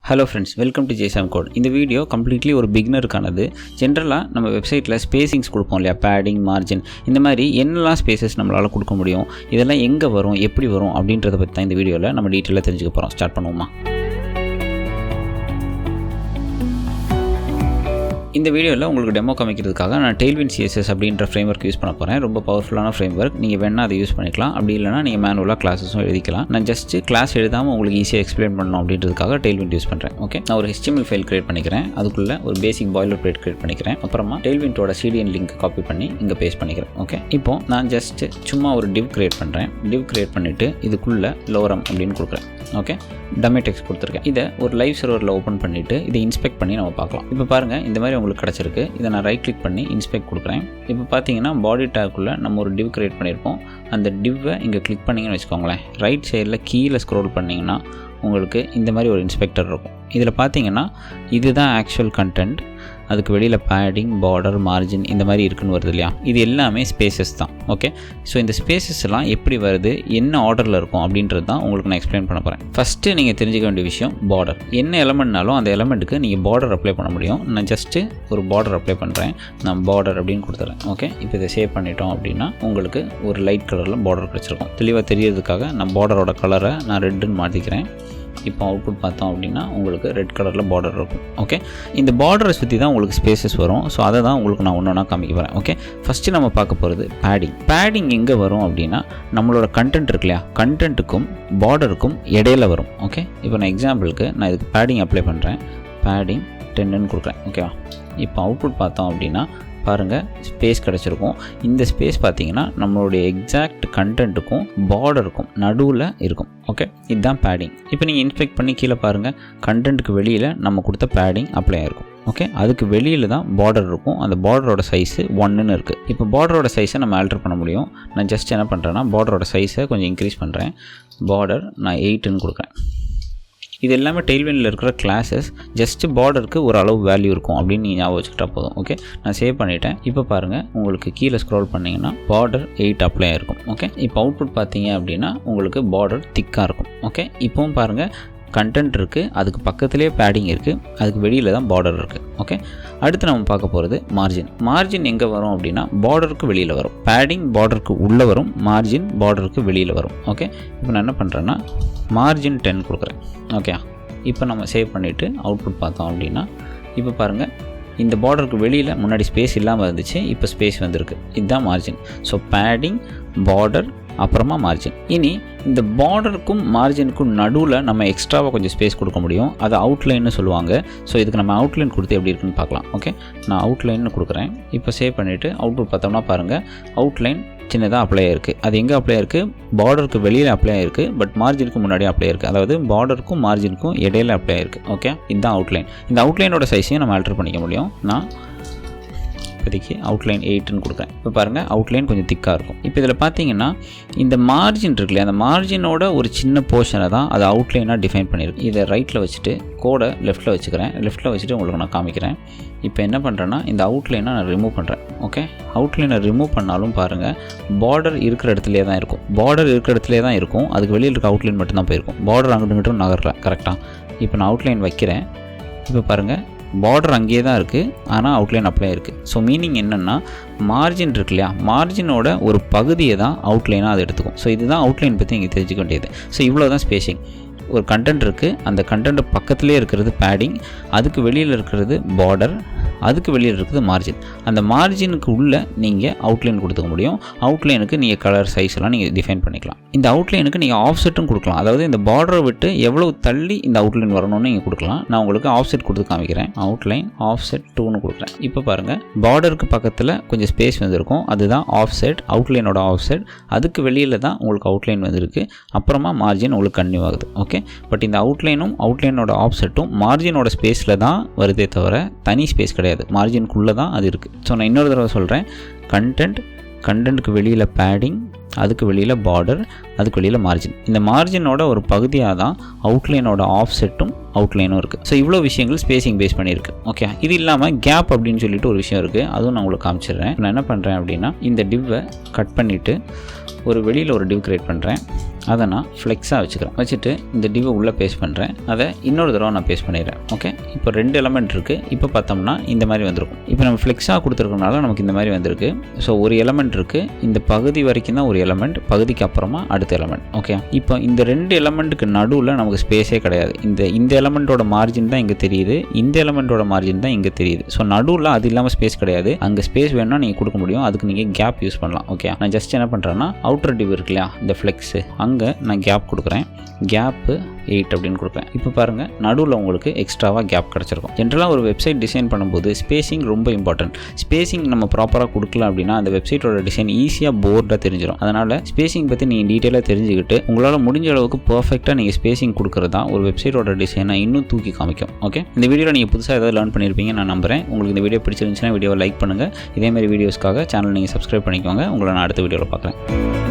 Hello friends, welcome to JAFS code. இந்த video completely ஒரு பிகினருக்கானது. ஜென்ரலாக நம்ம வெப்சைட்டில் ஸ்பேசிங்ஸ் கொடுப்போம் இல்லையா, பேடிங், மார்ஜின், இந்த மாதிரி என்னெல்லாம் ஸ்பேசஸ் நம்மளால் கொடுக்க முடியும், இதெல்லாம் எங்கே வரும், எப்படி வரும் அப்படின்றத பற்றி தான் இந்த வீடியோவில் நம்ம டீட்டெயிலாக தெரிஞ்சுக்க போகிறோம். ஸ்டார்ட் பண்ணுவோமா? இந்த வீடியோவில் உங்களுக்கு டெமோ காமிக்கிறதுக்காக நான் டெயில்விண்ட் சிஎஸ்எஸ் அப்படின்ற ஃப்ரேம்வொர்க் யூஸ் பண்ண போகிறேன். ரொம்ப பவர்ஃபுல்லான ஃப்ரேம்வொர்க். நீங்கள் வேணால் அதை யூஸ் பண்ணிக்கலாம். அப்படி இல்லைனா நீங்கள் மேனுவலாக கிளாஸஸும் எழுதிக்கலாம். நான் ஜஸ்ட்டு கிளாஸ் எழுதாமல் உங்களுக்கு ஈஸியாக எக்ஸ்பிளைன் பண்ணணும் அப்படின்றதுக்காக டெயில்விண்ட் யூஸ் பண்ணுறேன். ஓகே, நான் ஒரு HTML ஃபைல் கிரியேட் பண்ணிக்கிறேன். அதுக்குள்ளே ஒரு பேசிக் பாய்லர் பிளேட் கிரியேட் பண்ணிக்கிறேன். அப்புறமா டெயில்விண்டோட CDN லிங்க் காப்பி பண்ணி இங்கே பேஸ்ட் பண்ணிக்கிறேன். ஓகே, இப்போ நான் ஜஸ்ட்டு சும்மா ஒரு டிவ் கிரியேட் பண்ணுறேன். டிவ் கிரியேட் பண்ணிவிட்டு இதுக்குள்ளே லோரம் அப்படின்னு கொடுக்குறேன். ஓகே, டம்மி டெக்ஸ்ட் கொடுத்துருக்கேன். இதை ஒரு லைவ் சர்வரில் ஓப்பன் பண்ணிவிட்டு இதை இன்ஸ்பெக்ட் பண்ணி நம்ம பார்க்கலாம். இப்போ பாருங்கள், இந்த மாதிரி உங்களுக்கு கிடச்சிருக்கு. இதை நான் ரைட் கிளிக் பண்ணி இன்ஸ்பெக்ட் கொடுக்குறேன். இப்போ பார்த்தீங்கன்னா பாடி டேக்குள்ளே நம்ம ஒரு டிவ் கிரியேட் பண்ணியிருப்போம். அந்த டிவ்வை இங்கே கிளிக் பண்ணிங்கன்னு வச்சுக்கோங்களேன். ரைட் சைடில் கீழே ஸ்க்ரோல் பண்ணிங்கன்னா உங்களுக்கு இந்த மாதிரி ஒரு இன்ஸ்பெக்டர் இருக்கும். இதில் பார்த்தீங்கன்னா இதுதான் ஆக்சுவல் கண்டென்ட். அதுக்கு வெளியில் பேடிங், பார்டர், மார்ஜின் இந்த மாதிரி இருக்குன்னு வருது இல்லையா, இது எல்லாமே ஸ்பேசஸ் தான். ஓகே, ஸோ இந்த ஸ்பேசஸ் எல்லாம் எப்படி வருது, என்ன ஆர்டரில் இருக்கும் அப்படின்றது தான் உங்களுக்கு நான் எக்ஸ்பிளைன் பண்ண போகிறேன். ஃபஸ்ட்டு நீங்கள் தெரிஞ்சுக்க வேண்டிய விஷயம் பார்டர். என்ன எலமெண்ட்னாலும் அந்த எலமெண்ட்டுக்கு நீங்கள் பார்டர் அப்ளை பண்ண முடியும். நான் ஜஸ்ட்டு ஒரு பார்டர் அப்ளை பண்ணுறேன். நான் பார்டர் அப்படின்னு கொடுத்துறேன். ஓகே, இப்போ இதை சேவ் பண்ணிட்டோம் அப்படின்னா உங்களுக்கு ஒரு லைட் கலரில் பார்டர் கிடச்சிருக்கும். தெளிவாக தெரியறதுக்காக நான் பார்டரோட கலரை நான் ரெட்டுன்னு மாற்றிக்கிறேன். இப்போ அவுட்புட் பார்த்தோம் அப்படின்னா உங்களுக்கு ரெட் கலரில் பார்டர் இருக்கும். ஓகே, இந்த பார்டரை சுற்றி தான் உங்களுக்கு ஸ்பேசஸ் வரும். ஸோ அதை தான் உங்களுக்கு நான் ஒன்று ஒன்றா காமிக்க போகிறேன். ஓகே, ஃபஸ்ட்டு நம்ம பார்க்க போகிறது பேடிங். பேடிங் எங்கே வரும் அப்படின்னா நம்மளோட கண்டென்ட் இருக்கு இல்லையா, கண்டென்ட்டுக்கும் பார்டருக்கும் இடையில வரும். ஓகே, இப்போ நான் எக்ஸாம்பிளுக்கு நான் இதுக்கு பேடிங் அப்ளை பண்ணுறேன். பேடிங் 10ன்னு கொடுக்குறேன். ஓகேவா, இப்போ அவுட்புட் பார்த்தோம் அப்படின்னா பாருங்கள், ஸ்பேஸ் கிடச்சிருக்கும். இந்த ஸ்பேஸ் பார்த்தீங்கன்னா நம்மளுடைய எக்ஸாக்ட் கண்டென்ட்டுக்கும் பார்டருக்கும் நடுவில் இருக்கும். ஓகே, இதுதான் பேடிங். இப்போ நீங்கள் இன்ஸ்பெக்ட் பண்ணி கீழே பாருங்கள், கண்டென்ட்டுக்கு வெளியில் நம்ம கொடுத்த பேடிங் அப்ளை ஆகிருக்கும். ஓகே, அதுக்கு வெளியில் தான் பார்டர் இருக்கும். அந்த பார்டரோட சைஸு 1ன்னு இருக்குது. இப்போ பார்டரோட சைஸை நம்ம ஆல்டர் பண்ண முடியும். நான் ஜஸ்ட் என்ன பண்ணுறேன்னா பார்டரோட சைஸை கொஞ்சம் இன்க்ரீஸ் பண்ணுறேன். பார்டர் நான் 8ன்னு கொடுக்குறேன். இது எல்லாமே டெயில்விண்டில் இருக்கிற கிளாஸஸ். ஜஸ்ட்டு பார்டருக்கு ஒரு அளவு வேல்யூ இருக்கும் அப்படின்னு நீங்கள் ஞாபகம் வச்சுக்கிட்டா போதும். ஓகே, நான் சேவ் பண்ணிவிட்டேன். இப்போ பாருங்கள், உங்களுக்கு கீழே ஸ்க்ரோல் பண்ணிங்கன்னா பார்டர் 8 அப்ளை ஆகிருக்கும். ஓகே, இப்போ அவுட்புட் பார்த்தீங்க அப்படின்னா உங்களுக்கு பார்டர் திக்காக இருக்கும். ஓகே, இப்போவும் பாருங்கள், கண்டென்ட் இருக்குது, அதுக்கு பக்கத்துலேயே பேடிங் இருக்குது, அதுக்கு வெளியில் தான் பார்டர் இருக்குது. ஓகே, அடுத்து நம்ம பார்க்க போகிறது மார்ஜின். மார்ஜின் எங்கே வரும் அப்படின்னா பார்டருக்கு வெளியில் வரும். பேடிங் பார்டருக்கு உள்ளே வரும், மார்ஜின் பார்டருக்கு வெளியில் வரும். ஓகே, இப்போ நான் என்ன பண்ணுறேன்னா மார்ஜின் 10 கொடுக்குறேன். ஓகே, இப்போ நம்ம சேவ் பண்ணிவிட்டு அவுட்புட் பார்த்தோம் அப்படின்னா இப்போ பாருங்கள், இந்த பார்டருக்கு வெளியில் முன்னாடி ஸ்பேஸ் இல்லாமல் இருந்துச்சு, இப்போ ஸ்பேஸ் வந்திருக்கு. இதுதான் மார்ஜின். ஸோ பேடிங், பார்டர், அப்புறமா மார்ஜின். இனி இந்த பார்டருக்கும் மார்ஜினுக்கும் நடுவில் நம்ம எக்ஸ்ட்ராவாக கொஞ்சம் ஸ்பேஸ் கொடுக்க முடியும். அது அவுட்லைன்னு சொல்லுவாங்க. ஸோ இதுக்கு நம்ம அவுட்லைன் கொடுத்து எப்படி இருக்குன்னு பார்க்கலாம். ஓகே, நான் அவுட்லைன்னு கொடுக்குறேன். இப்போ சேவ் பண்ணிவிட்டு அவுட்புட் பார்த்தோம்னா பாருங்கள், அவுட்லைன் சின்னதாக அப்ளை ஆயிருக்கு. அது எங்கே அப்ளை ஆயிருக்கு, பார்டருக்கு வெளியில் அப்ளை ஆயிருக்கு, பட் மார்ஜினுக்கு முன்னாடி அப்ளை ஆயிருக்கு. அதாவது பார்டருக்கும் மார்ஜினுக்கும் இடையில அப்ளை ஆயிருக்கு. ஓகே, இதுதான் அவுட்லைன். இந்த அவுட்லைனோட சைஸையும் நம்ம ஆல்டர் பண்ணிக்க முடியும். நான் இப்போதைக்கு அவுட்லைன் 8ன்னு கொடுக்குறேன். இப்போ பாருங்கள், அவுட்லைன் கொஞ்சம் திக்காக இருக்கும். இப்போ இதில் பார்த்தீங்கன்னா இந்த மார்ஜின் இருக்கு இல்லையா, அந்த மார்ஜினோட ஒரு சின்ன போர்ஷனை தான் அது அவுட்லைனாக டிஃபைன் பண்ணியிருக்கு. இதை ரைட்டில் வச்சுட்டு கோடை லெஃப்ட்டில் வச்சுக்கிறேன். லெஃப்ட்டில் வச்சுட்டு உங்களுக்கு நான் காமிக்கிறேன். இப்போ என்ன பண்ணுறேன்னா இந்த அவுட்லைனை நான் ரிமூவ் பண்ணுறேன். ஓகே, அவுட்லைனை ரிமூவ் பண்ணாலும் பாருங்கள், பார்டர் இருக்கிற இடத்துலேயே தான் இருக்கும். பார்டர் இருக்கிற இடத்துலேயே தான் இருக்கும். அதுக்கு வெளியில் இருக்க அவுட்லைன் மட்டும்தான் போயிருக்கும். பார்டர் அங்கிட்டு இங்கிட்டும் நகரல. கரெக்டாக இப்போ நான் அவுட்லைன் வைக்கிறேன். இப்போ பாருங்கள், பார்டர் அங்கேயே தான் இருக்குது, ஆனால் அவுட்லைன் அப்ளை இருக்குது. ஸோ மீனிங் என்னென்னா மார்ஜின் இருக்கு இல்லையா, மார்ஜினோட ஒரு பகுதியை தான் அவுட்லைனாக அது எடுத்துக்கும். ஸோ இதுதான் அவுட்லைன் பற்றி இங்கே தெரிஞ்சுக்க வேண்டியது. ஸோ இவ்வளோ தான் ஸ்பேசிங். ஒரு கண்டென்ட் இருக்குது, அந்த கண்டென்ட் பக்கத்துலேயே இருக்கிறது பேடிங், அதுக்கு வெளியில் இருக்கிறது பார்டர், அதுக்கு வெளியில் இருக்கிறது மார்ஜின். அந்த மார்ஜினுக்கு உள்ளே நீங்கள் அவுட்லைன் கொடுத்துக்க முடியும். அவுட்லைனுக்கு நீங்கள் கலர் சைஸ் எல்லாம் நீங்கள் டிஃபைன் பண்ணிக்கலாம். இந்த அவுட்லைனுக்கு நீங்கள் ஆஃப்செட்டும் கொடுக்கலாம். அதாவது இந்த பார்டரை விட்டு எவ்வளோ தள்ளி இந்த அவுட்லைன் வரணும்னு நீங்கள் கொடுக்கலாம். நான் உங்களுக்கு ஆஃப்செட் கொடுத்து காமிக்கிறேன். அவுட்லைன் ஆஃப்செட் 2ன்னு கொடுக்குறேன். இப்போ பாருங்கள், பார்டருக்கு பக்கத்தில் கொஞ்சம் ஸ்பேஸ் வந்திருக்கும், அதுதான் ஆஃப்செட், அவுட்லைனோட ஆஃப்செட். அதுக்கு வெளியில் தான் உங்களுக்கு அவுட்லைன் வந்திருக்கு. அப்புறமா மார்ஜின் உங்களுக்கு கன்னியூ ஆகுது. ஓகே, பட் இந்த அவுட்லைனும் அவுட்லைனோட ஆஃப்செட்டும் மார்ஜினோட ஸ்பேஸில் தான் வருதே தவிர தனி ஸ்பேஸ் கிடையாது. மார்ஜினுக்குள்ளே தான் அது இருக்குது. ஸோ நான் இன்னொரு தடவை சொல்கிறேன், கண்டென்ட்டுக்கு வெளியில் பேடிங், அதுக்கு வெளியில் பார்டர், அதுக்கு வெளியில் மார்ஜின். இந்த மார்ஜினோட ஒரு பகுதியாக தான் அவுட்லைனோட ஆஃப்செட்டும் அவுட்லைனும் இருக்குது. ஸோ இவ்வளோ விஷயங்கள் ஸ்பேசிங் பேஸ் பண்ணியிருக்கு. ஓகே, இது இல்லாமல் கேப் அப்படின்னு சொல்லிட்டு ஒரு விஷயம் இருக்குது, அதுவும் நான் உங்களுக்கு காமிச்சிடுறேன். நான் என்ன பண்ணுறேன் அப்படின்னா, இந்த டிவ்வை கட் பண்ணிவிட்டு ஒரு வெளியில் ஒரு டிவ் கிரியேட் பண்ணுறேன். அதை நான் ஃப்ளெக்ஸாக வச்சுட்டு இந்த டிவ்வை உள்ளே பேஸ்ட் பண்ணுறேன். அதை இன்னொரு தடவை நான் பேஸ்ட் பண்ணிடுறேன். ஓகே, இப்போ 2 எலமெண்ட் இருக்குது. இப்போ பார்த்தோம்னா இந்த மாதிரி வந்திருக்கும். இப்போ நம்ம ஃப்ளெக்ஸாக கொடுத்துருக்கனால நமக்கு இந்த மாதிரி வந்திருக்கு. ஸோ ஒரு எலமெண்ட் இருக்குது, இந்த பகுதி வரைக்கும் தான் ஒரு எலமெண்ட், பகுதிக்கு அப்புறமா அடுத்த எலமெண்ட். ஓகே, இப்போ இந்த 2 எலமெண்ட்டுக்கு நடுவில் நமக்கு ஸ்பேஸே கிடையாது. இந்த எலமெண்ட்டோட மார்ஜின் தான் இங்கே தெரியுது, இந்த எலமெண்ட்டோட மார்ஜின் தான் இங்கே தெரியுது. ஸோ நடுவில் அது இல்லாமல் ஸ்பேஸ் கிடையாது. அங்கே ஸ்பேஸ் வேணும்னா நீங்கள் கொடுக்க முடியும், அதுக்கு நீங்கள் கேப் யூஸ் பண்ணலாம். ஓகே, நான் ஜஸ்ட் என்ன பண்ணுறேன்னா, அவுட்டர் டிவ் இருக்கு இல்லையா, இந்த ஃப்ளெக்ஸு, அங்கே நான் கேப் கொடுக்குறேன். கேப்பு 8 அப்படின்னு கொடுப்பேன். இப்போ பாருங்கள், நடுவில் உங்களுக்கு எக்ஸ்ட்ராவாக கேப் கிடச்சிருக்கும். ஜென்ரலாக ஒரு வெப்சைட் டிசைன் பண்ணும்போது ஸ்பேசிங் ரொம்ப இம்பார்ட்டன்ட். ஸ்பேசிங் நம்ம ப்ராப்பராக கொடுக்கல அப்படின்னா அந்த வெப்சைட்டோட டிசைன் ஈஸியாக போர்டாக தெரிஞ்சிடும். அதனால் ஸ்பேசிங் பற்றி நீங்கள் டீட்டெயிலாக தெரிஞ்சுக்கிட்டு உங்களால் முடிஞ்ச அளவுக்கு பர்ஃபெக்டாக நீங்கள் ஸ்பேசிங் கொடுக்குறது தான் ஒரு வெப்சைட்டோட டிசைனை இன்னும் தூக்கி காமிக்கும். ஓகே, இந்த வீடியோவில் நீங்கள் புதுசாக ஏதாவது லேர்ன் பண்ணியிருப்பீங்க நான் நம்புகிறேன். உங்களுக்கு இந்த வீடியோ பிடிச்சிருந்துச்சுன்னா வீடியோவை லைக் பண்ணுங்கள். இதேமாதிரி வீடியோஸ்க்காக சேனல் நீங்கள் சப்ஸ்கிரைப் பண்ணிக்கோங்க. உங்களை நான் அடுத்த வீடியோவில் பார்க்குறேன்.